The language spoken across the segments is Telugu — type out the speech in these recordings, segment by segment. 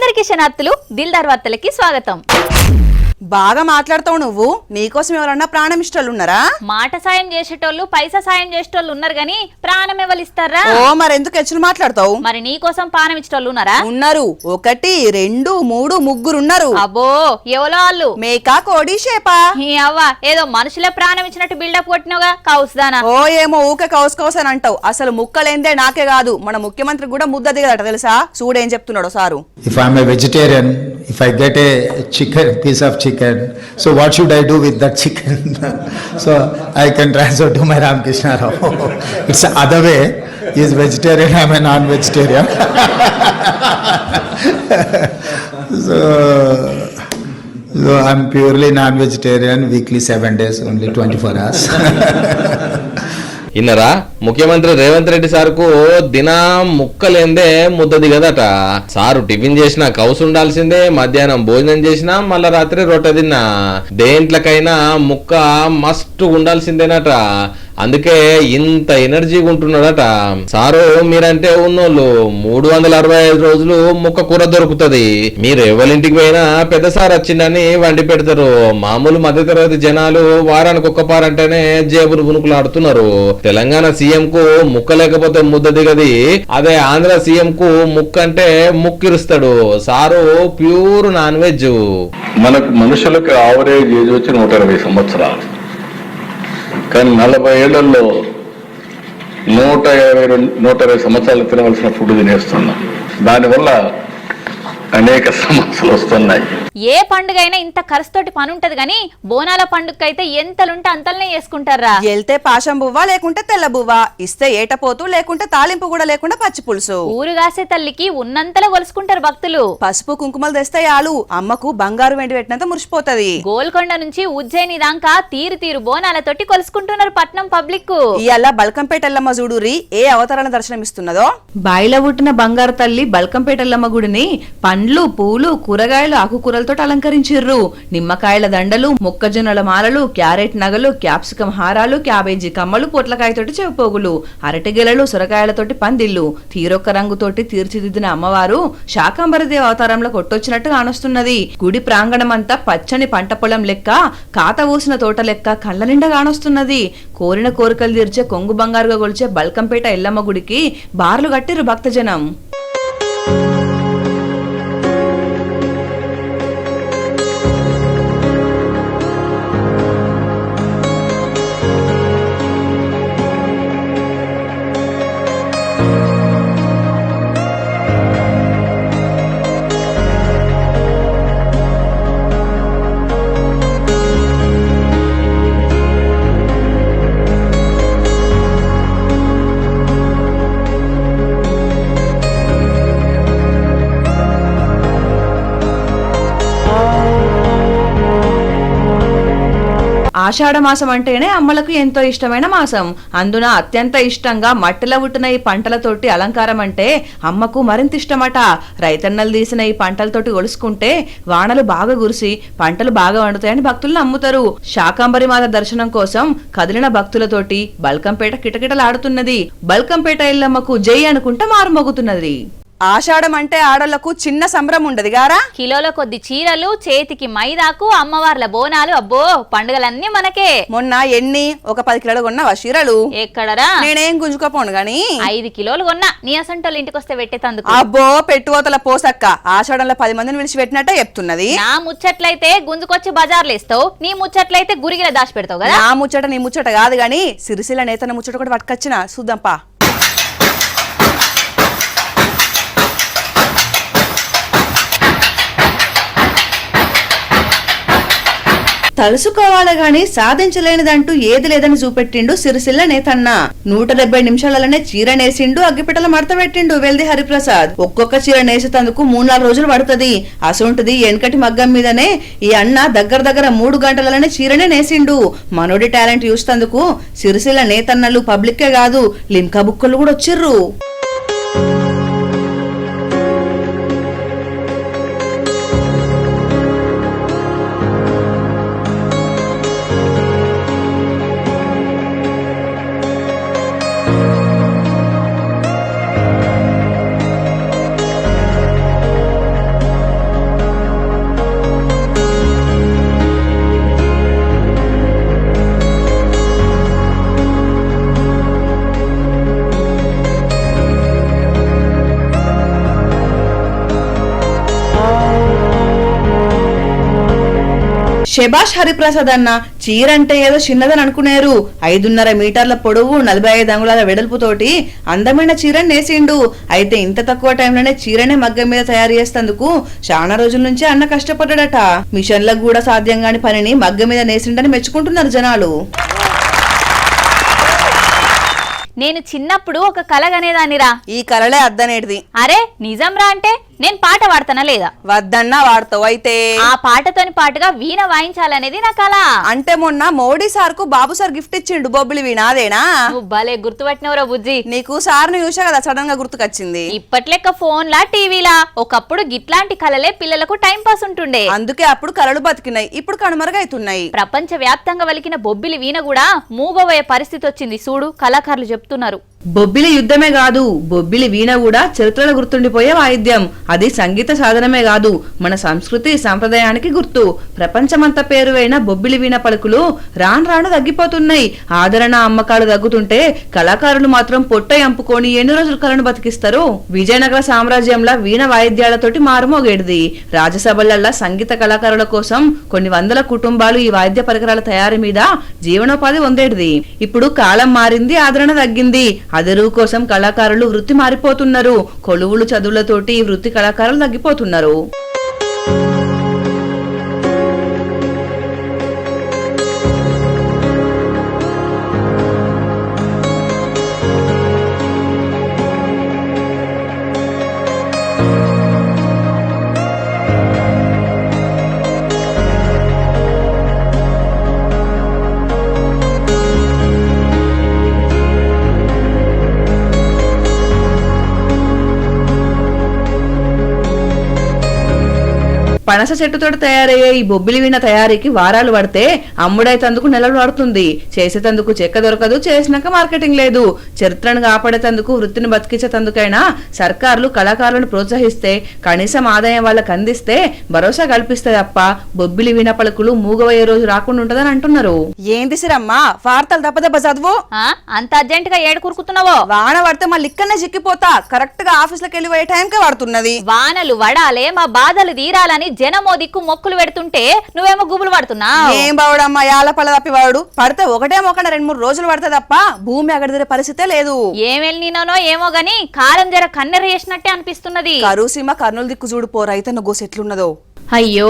అందరికీ శనార్థులు దిల్దార్ వార్తలకి స్వాగతం. బాగా మాట్లాడతావు నువ్వు. నీకోసం ఎవరన్నా ప్రాణమిష్టలు ఉన్నారా? మాట సాయం చేసేటోళ్ళు పైసా సాయం చేసేటోళ్ళు ఉన్నారు గాని ప్రాణం ఎవరిస్తారా? ఓ మరెందుకు హెచ్చులు మాట్లాడతావు? మరి నీకోసం ప్రాణం ఇచ్చేటోళ్ళు ఉన్నారా? ఉన్నారు. 1 2 3 ముగ్గురు ఉన్నారు. అబ్బో ఎవలో వాళ్ళు? మేకా కోడి షేపా? అవ్వ ఏదో మనుషులే ప్రాణం ఇచ్చినట్టు బిల్డప్ కొట్టినవుగా కౌసుదానా. ఓ ఏమో ఊకే కౌస్ అని అంటావు. అసలు ముక్కలేందే నాకే కాదు మన ముఖ్యమంత్రి కూడా ముద్ద దిగదట తెలుసా? చూడేం చెప్తున్నాడు sir. If I'm a vegetarian, if I get a piece of chicken, so what should I do with that chicken? So I can transfer to my Ramakrishna Rao. It's the other way. He is vegetarian, I'm a non-vegetarian. so I'm purely non-vegetarian, weekly 7 days, only 24 hours. ఇన్నరా ముఖ్యమంత్రి రేవంత్ రెడ్డి సార్కు దినం ముక్కలేందే ముద్ద దిగదట. సారు టిఫిన్ చేసినా కౌసు ఉండాల్సిందే, మధ్యాహ్నం భోజనం చేసినా మళ్ళా రాత్రి రొట్టె తిన్నా, దేంట్లకైనా ముక్క మస్ట్ ఉండాల్సిందేనట. అందుకే ఇంత ఎనర్జీగా ఉంటున్నాడట సారు. మీరంటే ఉన్నోళ్ళు 365 రోజులు ముక్క కూర దొరుకుతుంది. మీరు ఎవరింటికి పోయినా పెద్ద సార్ వచ్చిందని వండి పెడతారు. మామూలు మధ్యతరగతి జనాలు వారానికి ఒక్క పారంటేనే జేబులు బునుకులు ఆడుతున్నారు. తెలంగాణ సీఎం కు ముక్క లేకపోతే ముద్ద దిగది, అదే ఆంధ్ర సీఎం కు ముక్క అంటే ముక్కిరుస్తాడు. Sir pure non veg. మనకు మనుషులకు ఆవరేజ్ ఏజ్ వచ్చి 120 సంవత్సరాలు, కానీ 40 ఏళ్లలో 120 సంవత్సరాలు తినవలసిన ఫుడ్ తినేస్తున్నాం. దానివల్ల అనేక సమస్యలు వస్తున్నాయి. ఏ పండుగ అయినా ఇంత ఖర్చుతోటి పని ఉంటది గాని బోనాల పండుగకైతే ఎంతలుంటే అంతలనే చేసుకుంటారా? వెళ్తే పాశం బువ్వ లేకుంటే తెల్ల బువ్వ, ఇస్తే ఏటపోతూ లేకుంటే తాలింపు కూడా లేకుండా పచ్చి పులుసు. ఊరుగాసే తల్లికి ఉన్నంతలో కొలుసుకుంటారు భక్తులు. పసుపు కుంకుమలు తెస్తే ఆలు అమ్మకు బంగారు వెండి పెట్టినంత మురిసిపోతది. గోల్కొండ నుంచి ఉజ్జయిని దాకా తీరు బోనాలతోటి కొలుసుకుంటున్నారు పట్నం పబ్లిక్. ఇయాల బల్కంపేట ఎల్లమ్మ చూడురి ఏ అవతరణ దర్శనమిస్తున్నదో. బాయిల పుట్టిన బంగారు తల్లి బల్కంపేట ఎల్లమ్మ గుడిని పండ్లు పూలు కూరగాయలు ఆకుకూరలతో అలంకరించిర్రు. నిమ్మకాయల దండలు, మొక్కజొన్నల మాలలు, క్యారెట్ నగలు, క్యాప్సికం హారాలు, క్యాబేజీ కమ్మలు, పొట్లకాయతోటి చెవిపోగులు, అరటిగెలలు, సొరకాయలతోటి పందిళ్లు, తీరొక్క రంగుతోటి తీర్చిదిద్దిన అమ్మవారు శాకంబరదేవి అవతారంలో కొట్టొచ్చినట్టు కానొస్తున్నది. గుడి ప్రాంగణమంతా పచ్చని పంట పొలం లెక్క, కాత ఊసిన తోట లెక్క కళ్ళ నిండా కానొస్తున్నది. కోరిన కోరికలు తీర్చే కొంగు బంగారుగా కొలిచే బల్కంపేట ఎల్లమ్మ గుడికి బార్లు కట్టిరు భక్తజనం. ఆషాఢ మాసం అంటేనే అమ్మలకు ఎంతో ఇష్టమైన మాసం. అందున అత్యంత ఇష్టంగా మట్టిలో పుట్టిన ఈ పంటలతోటి అలంకారం అంటే అమ్మకు మరింత ఇష్టమట. రైతన్నలు తీసిన ఈ పంటలతోటి ఒలుసుకుంటే వానలు బాగా కురిసి పంటలు బాగా వండుతాయని భక్తులు నమ్ముతారు. శాకంబరి మాత దర్శనం కోసం కదిలిన భక్తులతోటి బల్కంపేట కిటకిటలాడుతున్నది. బల్కంపేట ఎల్లమ్మకు జై అనుకుంటా మారుమోగుతున్నది. ఆషాఢం అంటే ఆడోళ్లకు చిన్న సంబరం ఉండదు గారా. కిలోల కొద్ది చీరలు, చేతికి మైదాకు, అమ్మవార్ల బోనాలు, అబ్బో పండుగలన్నీ మనకే. మొన్న ఒక 10 కిలోలు కొన్నావా చీరలు? ఎక్కడరా, నేనేం గుంజుకోపోను గాని 5 కిలోలు కొన్నా. నీ అసంటోళ్ళు ఇంటికి వస్తే పెట్టేతందుకు. అబ్బో పెట్టుకోతల పోసక్క ఆషాఢంలో 10 మందిని విడిచి పెట్టినట్టే చెప్తున్నది. నా ముచ్చట్లయితే గుంజుకొచ్చి బజార్లు వేస్తావు, నీ ముచ్చట్లయితే గురిగిల దాచి పెడతావు కదా. నా ముచ్చట నీ ముచ్చట కాదు గాని సిరిసిల్ల నేతన్న ముచ్చట కూడా పట్టుకొచ్చిన చూద్దాంపా. తలుసుకోవాలి గాని సాధించలేనిదంటూ ఏది లేదని చూపెట్టిండు సిరిసిల్ల నేతన్న. 170 నిమిషాలనే చీర నేసిండు, అగ్గిపెట్టల మడత పెట్టిండు వెల్ది హరిప్రసాద్. ఒక్కొక్క చీర నేసేతందుకు 3-4 రోజులు పడుతుంది. అసొంటిది వెనకటి మగ్గం మీదనే ఈ అన్న దగ్గర 3 గంటలనే చీరనే నేసిండు. మనోడి టాలెంట్ చూస్తందుకు సిరిసిల్ల నేతన్నలు పబ్లిక్కే కాదు లింకా బుక్కలు కూడా వచ్చిర్రు. శభాష్ హరిప్రసాద్ అన్న, చీరంటే ఏదో చిన్నదని అనుకునేరు. 5.5 మీటర్ల పొడవు 45 అంగుళాల వెడల్పుతోటి అందమైన చీరని నేసిండు. అయితే ఇంత తక్కువ టైంలోనే చీరనే మగ్గం మీద తయారు చేసేందుకు చాలా రోజుల నుంచి అన్న కష్టపడ్డాడట. మిషన్లకు కూడా సాధ్యం కాని పనిని మగ్గం మీద నేసిండని మెచ్చుకుంటున్నారు జనాలు. నేను చిన్నప్పుడు ఒక కళ గనేదానిరా. ఈ కలలే అద్దనేటిది. అరే నిజంరా అంటే నేను పాట పాడతానా లేదా? వద్దన్నా వాడతావు. అయితే ఆ పాటతోని పాటుగా వీణ వాయించాలనేది నా కళ. అంటే మొన్న మోడీ సార్ కు బాబు సార్ గిఫ్ట్ ఇచ్చిండు బొబ్బిలి వీణ, అదేనా? నువ్వు భలే గుర్తుపట్టినవరా బుజ్జి. నీకు సార్ను చూసా కదా సడన్ గా గుర్తుకొచ్చింది. ఇప్పట్లెక్క ఫోన్లా టీవీలా ఒకప్పుడు గిట్లాంటి కళలే పిల్లలకు టైం పాస్ ఉంటుండే. అందుకే అప్పుడు కళలు బతికినాయి, ఇప్పుడు కనుమరుగైతున్నాయి. ప్రపంచ వ్యాప్తంగా వలికిన బొబ్బిలి వీణ కూడా మూగబోయే పరిస్థితి వచ్చింది చూడు కళాకారులు చెప్తున్నారు. బొబ్బిలి యుద్ధమే కాదు, బొబ్బిలి వీణ కూడా చరిత్రలో గుర్తుండిపోయే వాయిద్యం. అది సంగీత సాధనమే కాదు, మన సంస్కృతి సంప్రదాయానికి గుర్తు. ప్రపంచమంతా పేరువైన బొబ్బిలి వీణ పలుకులు రాను రాను తగ్గిపోతున్నాయి. ఆదరణ అమ్మకాలు తగ్గుతుంటే కళాకారులు మాత్రం పొట్ట ఎంపుకొని ఎన్ని రోజులు కళను బతికిస్తారు? విజయనగర సామ్రాజ్యంలో వీణ వాయిద్యాలతోటి మారుమోగేడిది. రాజ్యసభలల్లా సంగీత కళాకారుల కోసం కొన్ని వందల కుటుంబాలు ఈ వాయిద్య పరికరాల తయారీ మీద జీవనోపాధి పొందేటిది. ఇప్పుడు కాలం మారింది, ఆదరణ తగ్గింది. అదరువు కోసం కళాకారులు వృత్తి మారిపోతున్నారు. కొలువులు చదువులతోటి వృత్తి కళాకారులు తగ్గిపోతున్నారు. పనస చెట్టుతో తయారయ్యే ఈ బొబ్బిలి వీణ తయారీకి వారాలు పడితే అమ్ముడైతందుకు నెలలు పడుతుంది. చేసేతందుకు చెక్క దొరకదు, చేసినాక మార్కెటింగ్ లేదు. చరిత్రను కాపాడేతందుకు వృత్తిని బతికించేతందుకైనా సర్కారులు కళాకారులను ప్రోత్సహిస్తే, కనీసం ఆదాయం వాళ్ళకి అందిస్తే భరోసా కల్పిస్తే తప్ప బొబ్బిలి వీణ పలుకులు మూగవయ్యే రోజు రాకుండా ఉంటదని అంటున్నారు. ఏంది సిరమ్మా వార్తలు దెబ్బ చదువు. అంత అర్జెంట్ గా ఏడు కురుకుతున్నావో? వాన పడితే మళ్ళీ ఇక్కడనే చిక్కిపోతా. కరెక్ట్ గా ఆఫీస్ లోకి వెళ్ళి టైంకే పడుతున్నది. వానలు వడాలే మా బాధలు తీరాలని జనమో దిక్కు మొక్కులు పెడుతుంటే నువ్వేమో గుబులు పడుతున్నావు. ఏం బావుడమ్మా యాల పళ్ళ తప్పి వాడు పడితే ఒకటే మొక్కన 2-3 రోజులు పడితే తప్ప భూమి అగడిదిరే పరిస్థితే లేదు. ఏం వెళ్ళినానో ఏమో గాని కాలం జర కన్నెర చేసినట్టే అనిపిస్తున్నది. కరుసీమ కర్నూలు దిక్కు చూడు పో రైతన్న గోసె ఎట్లున్నదో. అయ్యో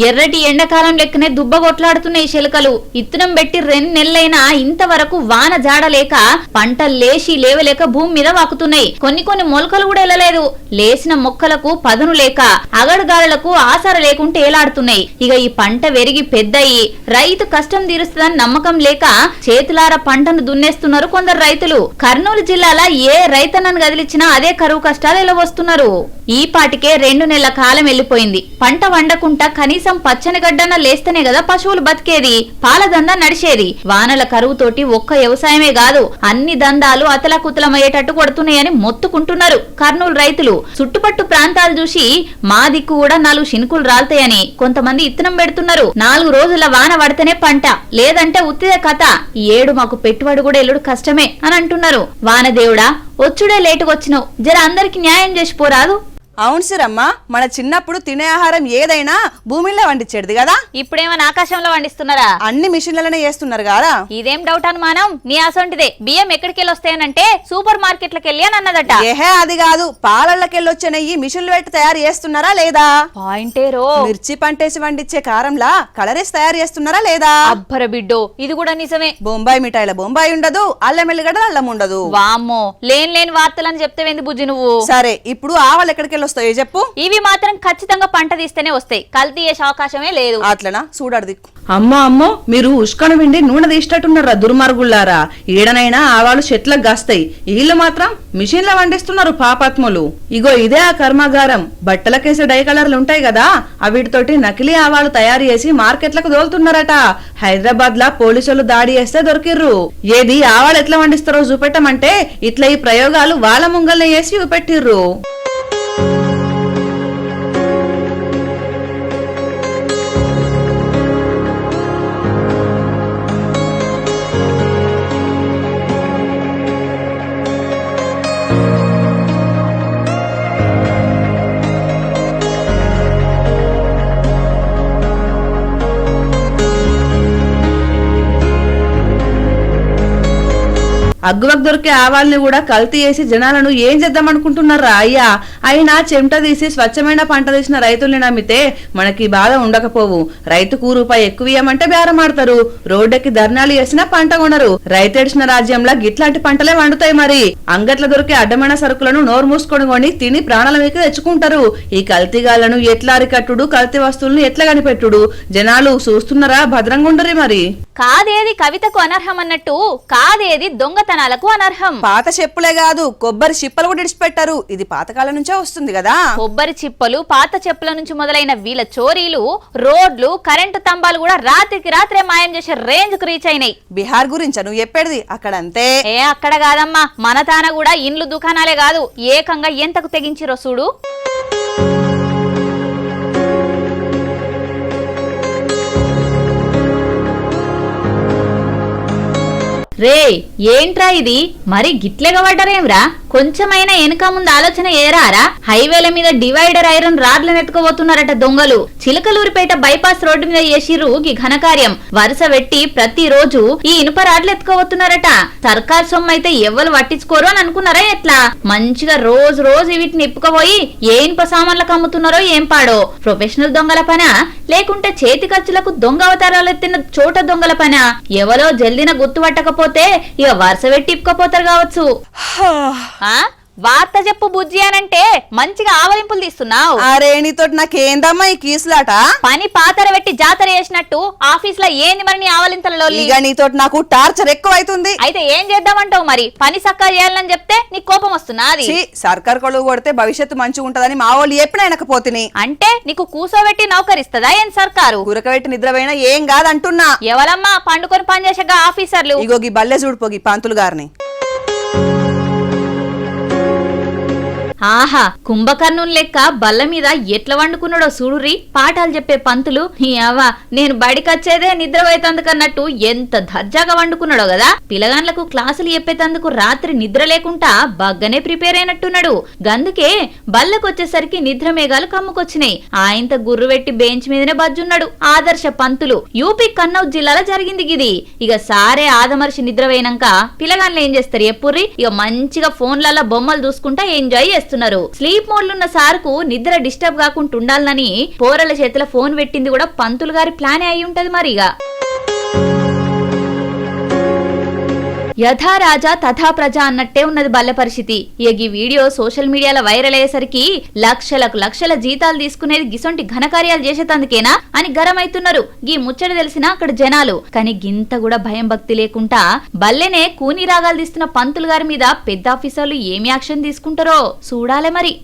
ఎర్రటి ఎండాకాలం లెక్కనే దుబ్బ కొట్లాడుతున్నాయి శిలకలు. ఇత్తనం పెట్టి 2 నెలలైనా ఇంతవరకు వాన జాడలేక పంటలు లేచి లేవలేక భూమి మీద వాకుతున్నాయి. కొన్ని మొలకలు కూడా వెళ్ళలేదు. లేచిన మొక్కలకు పదును లేక అగడుగాళ్లకు ఆసర లేకుంటే ఏలాడుతున్నాయి. ఇక ఈ పంట వెరిగి పెద్దయి రైతు కష్టం తీరుస్తుందని నమ్మకం లేక చేతులార పంటను దున్నేస్తున్నారు కొందరు రైతులు. కర్నూలు జిల్లాలో ఏ రైతన్నను గదిలిచ్చినా అదే కరువు కష్టాలు ఎలా వస్తున్నారు. ఈ పాటికే 2 నెలల కాలం వెళ్ళిపోయింది. పంట వండకుండా కనీసం పచ్చని గడ్డన్న లేస్తేనే కదా పశువులు బతికేది, పాల దందా నడిచేది. వానల కరువుతోటి ఒక్క వ్యవసాయమే కాదు అన్ని దందాలు అతలకుతలమయ్యేటట్టు కొడుతున్నాయని మొత్తుకుంటున్నారు కర్నూలు రైతులు. చుట్టుపట్టు ప్రాంతాలు చూసి మా దిక్కు కూడా 4 శినుకులు రాల్తాయని కొంతమంది ఇత్తనం పెడుతున్నారు. 4 రోజుల వాన పడితేనే పంట, లేదంటే ఉత్తిదే కథ. ఈ ఏడు మాకు పెట్టుబడి కూడా ఎల్లుడు కష్టమే అని అంటున్నారు. వానదేవుడా వచ్చుడే లేటుకొచ్చినావు, జర అందరికి న్యాయం చేసిపోరాదు. అవును సిరమ్మా, మన చిన్నప్పుడు తినే ఆహారం ఏదైనా భూమిలో వండించేది కదా. ఇప్పుడేమన్నా ఆకాశంలో వండిస్తున్నారా? అన్ని మిషన్లనే చేస్తున్నారు కదా. ఇదేం డౌట్ అనుమానం? నీ అసొంటిదే. బియ్యం ఎక్కడికెళ్ళి వస్తాయనంటే సూపర్ మార్కెట్లకి వెళ్ళి అని అన్నదట. ఏహే అది కాదు, పాలళ్ళకెళ్ళి వచ్చే నెయ్యి మిషన్లు పెట్టి తయారు చేస్తున్నారా లేదా? పాయింటేరో. మిర్చి పంటేసి వండించే కారంలా కలరేసి తయారు చేస్తున్నారా లేదా? అబ్బర బిడ్డో ఇది కూడా నిజమే. బొంబాయి మిఠాయిల బొంబాయి ఉండదు, అల్లం ఎల్లిగడ్డ అల్లం ఉండదు. వామ్మో లేని వార్తలని చెప్తావేంది బుజ్జి నువ్వు? సరే ఇప్పుడు ఆవాలు ఎక్కడికి వస్తాయో చెప్పు. ఇవి మాత్రం ఖచ్చితంగా పంట తీస్తేనే వస్తాయి, కల్తీ చేసే అవకాశమే లేదు. అట్లనా చూడాడు దిక్కు. అమ్మో మీరు ఉష్కను విండి నూనె తీసేటట్టున్నారా దుర్మార్గుల్లారా. ఈడనైనా ఆవాలు చెట్లకు గాస్తాయి, వీళ్ళు మాత్రం మిషన్ల వండిస్తున్నారు పాపాత్ములు. ఇగో ఇదే ఆ కర్మాగారం. బట్టలకేసే డై కలర్లు ఉంటాయి కదా, అవిటితోటి నకిలీ ఆవాలు తయారు చేసి మార్కెట్లకు దోలుతున్నారట. హైదరాబాద్ లా పోలీసులు దాడి చేస్తే దొరికిర్రు. ఏది ఆవాలు ఎట్లా వండిస్తారో చూపెట్టమంటే ఇట్లా ఈ ప్రయోగాలు వాళ్ళ ముంగల్ని చేసి చూపెట్టిర్రు. అగ్గువకు దొరికే ఆవాల్ని కూడా కల్తీ చేసి జనాలను ఏం చేద్దాం అనుకుంటున్నారా అయ్యా? అయినా చెమట తీసి స్వచ్ఛమైన పంట తీసిన రైతుల్ని నమ్మితే మనకి బాధ ఉండకపోవు. రైతుకు రూపాయి ఎక్కువ ఇయ్యమంటే బేరం ఆడతారు, రోడ్డెక్కి ధర్నాలు చేసినా పంట కొనరు. రైతేడిసిన రాజ్యంలో గిట్లాంటి పంటలే వండుతాయి. మరి అంగట్ల దొరికే అడ్డమైన సరుకులను నోరు మూసుకొని కొని తిని ప్రాణాల మీద తెచ్చుకుంటారు. ఈ కల్తీగాళ్లను ఎట్లా అరికట్టుడు, కల్తీ వస్తువులను ఎట్లా కనిపెట్టుడు? జనాలు చూస్తున్నారా? భద్రంగా ఉండరు. మరి కాదేది కవితకు అనర్హం అన్నట్టు కాదేది దొంగతనాలకు అనర్హం. పాత చెప్పులే కాదు, కొబ్బరి చిప్పలు కూడా ఇడిచిపెట్టారు. ఇది పాతకాలం నుంచే వస్తుంది కదా. కొబ్బరి చిప్పలు, పాత చెప్పుల నుంచి మొదలైన వీళ్ళ చోరీలు రోడ్లు, కరెంటు స్తంభాలు కూడా రాత్రికి రాత్రే మాయం చేసే రేంజ్ కు రీచ్ అయినాయి. బీహార్ గురించి నువ్వు చెప్పేది అక్కడ అంతే. అక్కడ కాదమ్మా, మన తాన కూడా ఇండ్లు దుకాణాలే కాదు, ఏకంగా ఎంతకు తెగించిరో చూడు. రే ఏంట్రా ఇది? మరి గిట్లేగా పడ్డరేమ్రా? కొంచెమైనా వెనక ముందు ఆలోచన ఏరారా? హైవేల మీద డివైడర్ ఐరన్ రాడ్లను ఎత్తుకుపోతున్నారట దొంగలు. చిలకలూరిపేట బైపాస్ రోడ్డు మీద చేసిర్రు ఈ ఘనకార్యం. వరుస పెట్టి ప్రతిరోజు ఈ ఇనుప రాడ్లు ఎత్తుకోబోతున్నారట. సర్కార్ సొమ్ము అయితే ఎవ్వరు పట్టించుకోరు అని అనుకున్నారా ఎట్లా? మంచిగా రోజు వీటిని ఎప్పుకపోయి ఏ ఇనుప సామాన్లకు అమ్ముతున్నారో ఏం పాడో. ప్రొఫెషనల్ దొంగల పనా లేకుంటే చేతి ఖర్చులకు దొంగ అవతారాలు ఎత్తిన చోట దొంగల పనా? ఎవరో జల్దిన గుర్తుపట్టకపోతే ఇక వరుస పెట్టి ఇప్పుకపోతారు కావచ్చు. వార్త చెప్పు బుజ్జి అనంటే మంచిగా ఆవలింపులు తీస్తున్నావు. అరే నీతోటి నాకేందమ్మా ఈ కీసులాట? పని పాతర పెట్టి జాతర చేసినట్టు ఆఫీస్ లో ఏంది మరి నీ ఆవలింతలలో? ఇక నీతోటి నాకు టార్చర్ ఎక్కువ అవుతుంది. అయితే ఏం చేద్దామంటావు? మరి పని సక్కా చేయాలని చెప్తే నీకు కోపం వస్తున్నా? అది సర్కార్ కొలువు కొడితే భవిష్యత్తు మంచిగా ఉంటదని మా వాళ్ళు ఎప్పుడు వెనకపోతిని. అంటే నీకు కూసోబెట్టి నౌకరిస్తుందా ఏం సర్కారు? కూరకబెట్టి నిద్రపోయినా ఏం కాదంటున్నా. ఎవరమ్మా పండుకొని పనిచేసాక ఆఫీసర్లు? ఇగో ఈ బల్లె చూడిపోగి పంతులు గారిని. ఆహా, కుంభకర్ణుని లెక్క బల్ల మీద ఎట్లా వండుకున్నాడో చూడుర్రి. పాఠాలు చెప్పే పంతులు అవ్వ నేను బడికొచ్చేదే నిద్రపోయేతందుకన్నట్టు ఎంత దర్జాగా వండుకున్నాడో కదా. పిల్లగాండ్లకు క్లాసులు చెప్పేతందుకు రాత్రి నిద్ర లేకుండా బగ్గనే ప్రిపేర్ అయినట్టున్నాడు. గందుకే బల్లకొచ్చేసరికి నిద్ర మేఘాలు కమ్ముకొచ్చినాయి. ఆయంత గుర్రు పెట్టి బెంచ్ మీదనే బజ్జున్నాడు ఆదర్శ పంతులు. యూపీ కన్నౌజ్ జిల్లాలో జరిగింది గిది. ఇక సారే ఆదమర్చి నిద్ర పోయినాక పిల్లగాండ్లు ఏం చేస్తారు ఎప్పుర్రి? ఇక మంచిగా ఫోన్లలో బొమ్మలు చూసుకుంటా ఎంజాయ్ చేస్తారు. స్లీప్ మోడ్లున్న సార్కు నిద్ర డిస్టర్బ్ కాకుండా ఉండాలని పోరల చేతిలో ఫోన్ పెట్టింది కూడా పంతులు గారి ప్లానే అయి ఉంటది. మరిగా యథా రాజా తథా ప్రజ అన్నట్టే ఉన్నది బల్ల పరిస్థితి. ఈ వీడియో సోషల్ మీడియాలో వైరల్ అయ్యేసరికి లక్షల జీతాలు తీసుకునేది గిసొంటి ఘనకార్యాలు చేసేతందుకేనా అని గరమైతున్నారు గీ ముచ్చట తెలిసినా అక్కడ జనాలు. కానీ గింత కూడా భయం భక్తి లేకుండా బల్లెనే కూని రాగాలు తీస్తున్న పంతులు గారి మీద పెద్ద ఆఫీసర్లు ఏమి యాక్షన్ తీసుకుంటారో చూడాలే మరి.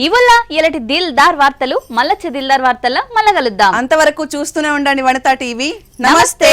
ఇవల్ల ఇలాంటి దిల్దార్ వార్తలు మళ్ళొచ్చే దిల్దార్ వార్తల్లో మళ్ళా కలుద్దాం. అంతవరకు చూస్తూనే ఉండండి వనితా టీవీ. నమస్తే.